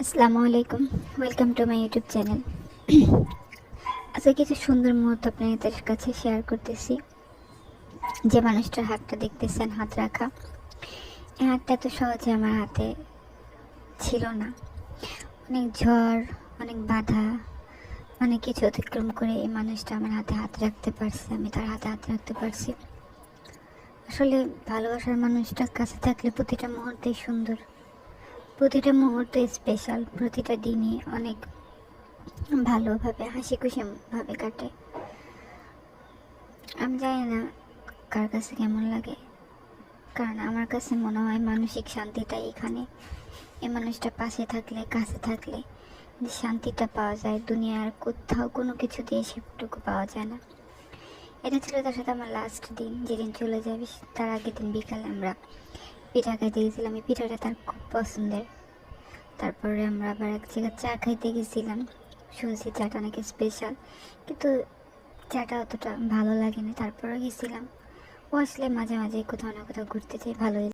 আসসালামু আলাইকুম, welcome to my YouTube channel. আজকে কিছু সুন্দর মুহূর্ত আপনাদের কাছে শেয়ার করতেছি। যে মানুষটার হাতটা দেখতেছেন, হাত রাখা, এই হাতটা এত সহজে আমার হাতে ছিল না। অনেক ঝড়, অনেক বাধা, অনেক কিছু অতিক্রম করে এই মানুষটা আমার হাতে হাত রাখতে পারছে, আমি তার হাতে হাত রাখতে পারছি। আসলে ভালোবাসার মানুষটা কাছে থাকলে প্রতিটা মুহূর্তেই সুন্দর, প্রতিটা মুহূর্তে স্পেশাল, প্রতিটা দিনই অনেক ভালোভাবে হাসি খুশি ভাবে কাটে। আমি জানি না কার কাছে কেমন লাগে, কারণ আমার কাছে মনে হয় মানসিক শান্তিটাই এখানে। এই মানুষটা পাশে থাকলে, কাছে থাকলে যে শান্তিটা পাওয়া যায়, দুনিয়ার কোথাও কোনো কিছু দিয়ে সেটুকু পাওয়া যায় না। এটা ছিল তার সাথে আমার লাস্ট দিন, যেদিন চলে যাবে তার আগের দিন বিকালে আমরা পিঠা খাইতে গেছিলাম। এই পিঠাটা তার খুব পছন্দের। তারপরে আমরা আবার এক জায়গায় চা খাইতে গেছিলাম। শুনছি চাটা নাকি স্পেশাল, কিন্তু চাটা অতটা ভালো লাগেনি। তারপরে গেছিলাম। ও আসলে মাঝে মাঝে কোথাও না কোথাও ঘুরতে যাই, ভালোই